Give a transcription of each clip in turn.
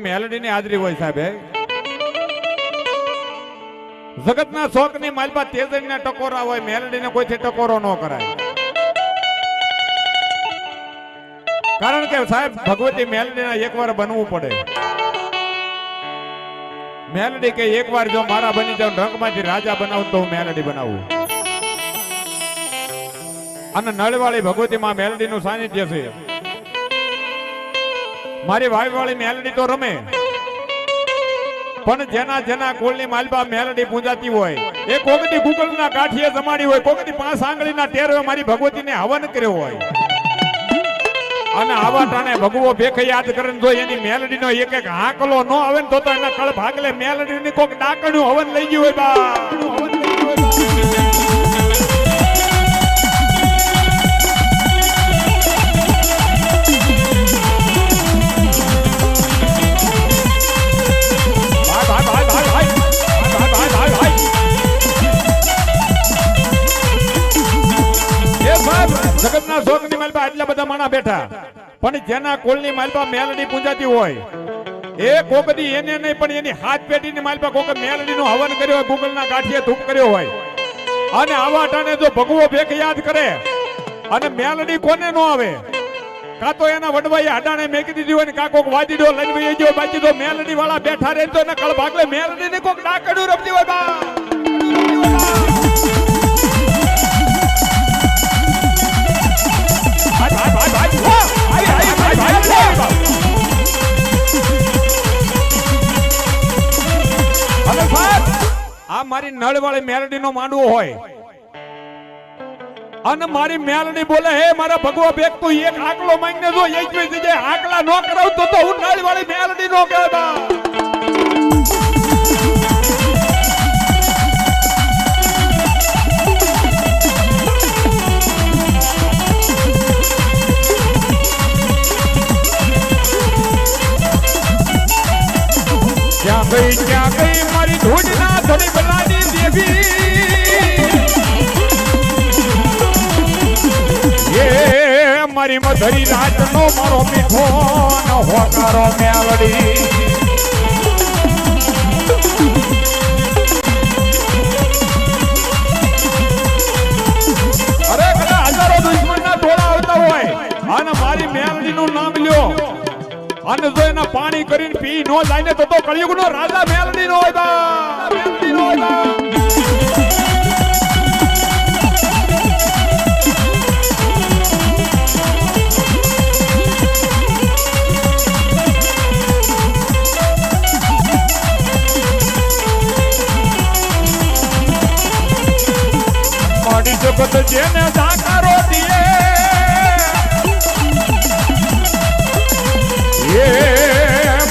મેલડી ની હાજરી હોય સાહેબ. જગતના શોક ની માલપા તેજન ના ટકોરા હોય, મેલડી ને કોઈથી ટકોરો ન કરાય. કારણ કે સાહેબ ભગવતી મેલડી ના એકવાર બનવું પડે. મેલડી કે એકવાર જો મારા બની જાવ રંગમાંથી રાજા બનાવું તો હું મેલડી બનાવું. અને નળવાળી ભગવતી માં મેલડી નું સાનિધ્ય છે. મારી વાયવાળી મેલડી તો રમે, પણ જેના જેના કુળની માલબા મેલડી પૂજાતી હોય, એ કોકની ગુગલના કાઠીએ જમાડી હોય, કોકની 5 આંગળીના ટેરવે મારી ભગવતીને હવન કર્યો હોય. અને આવા ટાણે ભગવો ભેખ યાદ કરીને જો એની મેલડીનો એક એક હાકલો ન આવે ને તો એના કળ ભાગલે મેલડીની કોક ડાકણું હવન લઈ ગયું હોય બા. જગતના શોકની માલપા આટલા બધા માણા બેઠા, પણ જેના કુળની માલપા મેલડી પૂજાતી હોય, એ કોકદી એને નહીં પણ એની હાથ પેઢીની માલપા કોક મેલડીનો હવન કર્યો હોય, ગુગલના કાઠીએ ધૂપ કર્યો હોય. અને આવા ટાણે જો ભગવો ભેખ યાદ કરે અને મેલડી કોને નો આવે, કા તો એના વડવાઈ અડાણે મેકી દીધી હોય ને કા કોક વાદીડો લઈને વહી ગયો, બાકી જો મેલડી વાળા બેઠા રહે તો એના કળ ભાગલે મેલડીને કોક ડાકડું રમતી હોય બા. આ મારી નળવાળી મેલડી નો માંડવો હોય અને મારી મેલડી બોલે, હે મારા ભગવા બેક તું એક આકલો માંગને જો એક જગ્યાએ આકલા નો કરાવ તો હું નળવાળી મેલડી નો કહેવા. ક્યાં ગઈ મારી ધૂળના ધોળી બલાની દેવી, એ મારી મધરી રાતનો મારો મીઠો ન હોકારો મેલડી. અરે કદા હજારો દુશ્મનના ટોળા આવતા હોય અને મારી મેલડીનું નામ લ્યો અને જો એના પાણી કરીને પી નો જાય ને તો કળિયુગનો રાજા મેલડી નો હોય બા. મેલડી નો હોય બા. મારી જગત જેને જાકારો દીએ,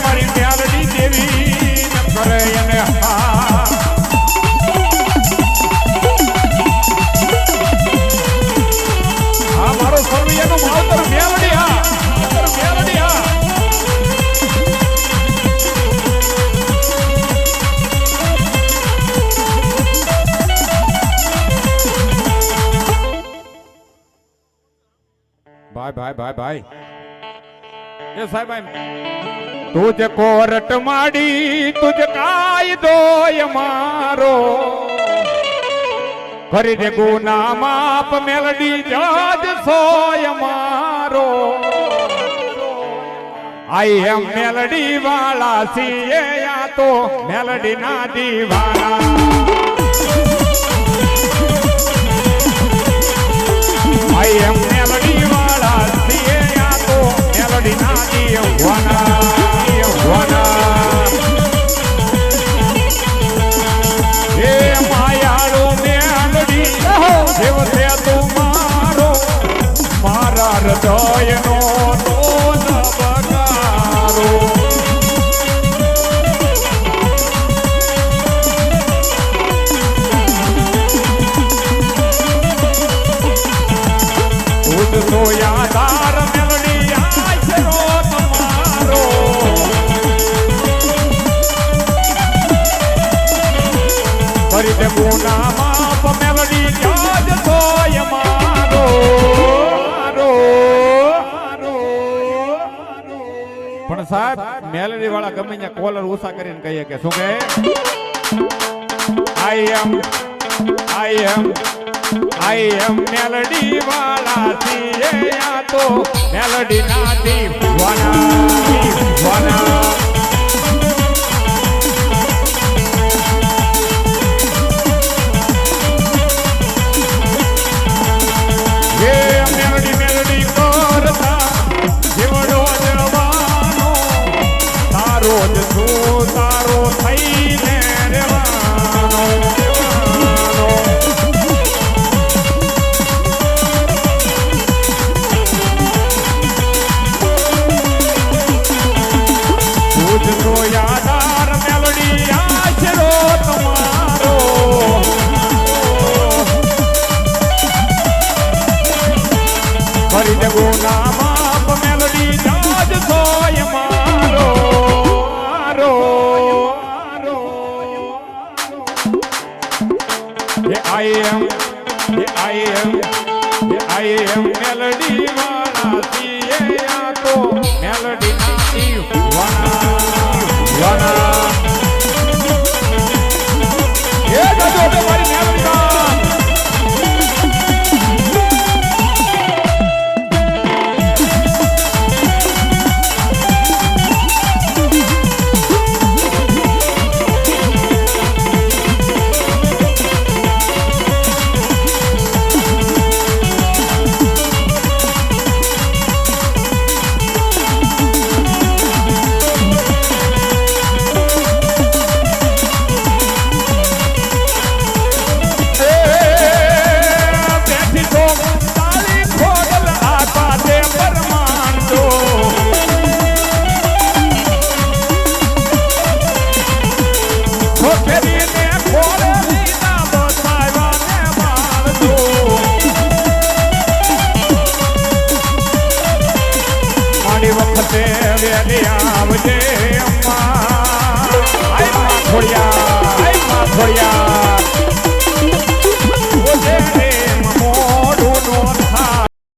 મારી મેલડી દેવી ન કરે એને હા. મારો સર્વિયાનો માવતર મેલડી હા, મેલડી હા. ભાઈ એ સાહેબ તુજ કોરટ માડી તુજ કાયદો મારો કરી દે ગુના માપ મેલડી જજ સોય મારો. આઈ એમ મેલડી વાળા સીએ યા તો મેલડી ના દીવાના. આઈ એમ મેલડી વાળા સીએ યા તો મેલડી ના દીવાના. હે માયાળો મેલડી દેવતે તું મારો, મારા હૃદયનો ટોન બગારો. તું તો યાદાર મેલડી આશરો તમારો, પણ સાહેબ મેલડી વાળા ગમે ત્યાં કોલર ઊંચા કરીને કહીએ કે શું કહે આઈ એમ મેલડી વાળા છીએ આ તો મેલડી ના દીવાના મેલડી કરતા જીવડો જવાનો તારો જ છું તારો થઈને રહેવાનો પૂજતો યાદાર મેલડી આશરો તમારો ફરી જગો ના માપ મેલડી જાજ સોય મારો આઈ એમ મેલડી વાળા છીએ આ તો મેલડી ના દીવાના એ દાદો તમારી મેલડી વખતે વેલી આવજે અમ્મા થોડિયા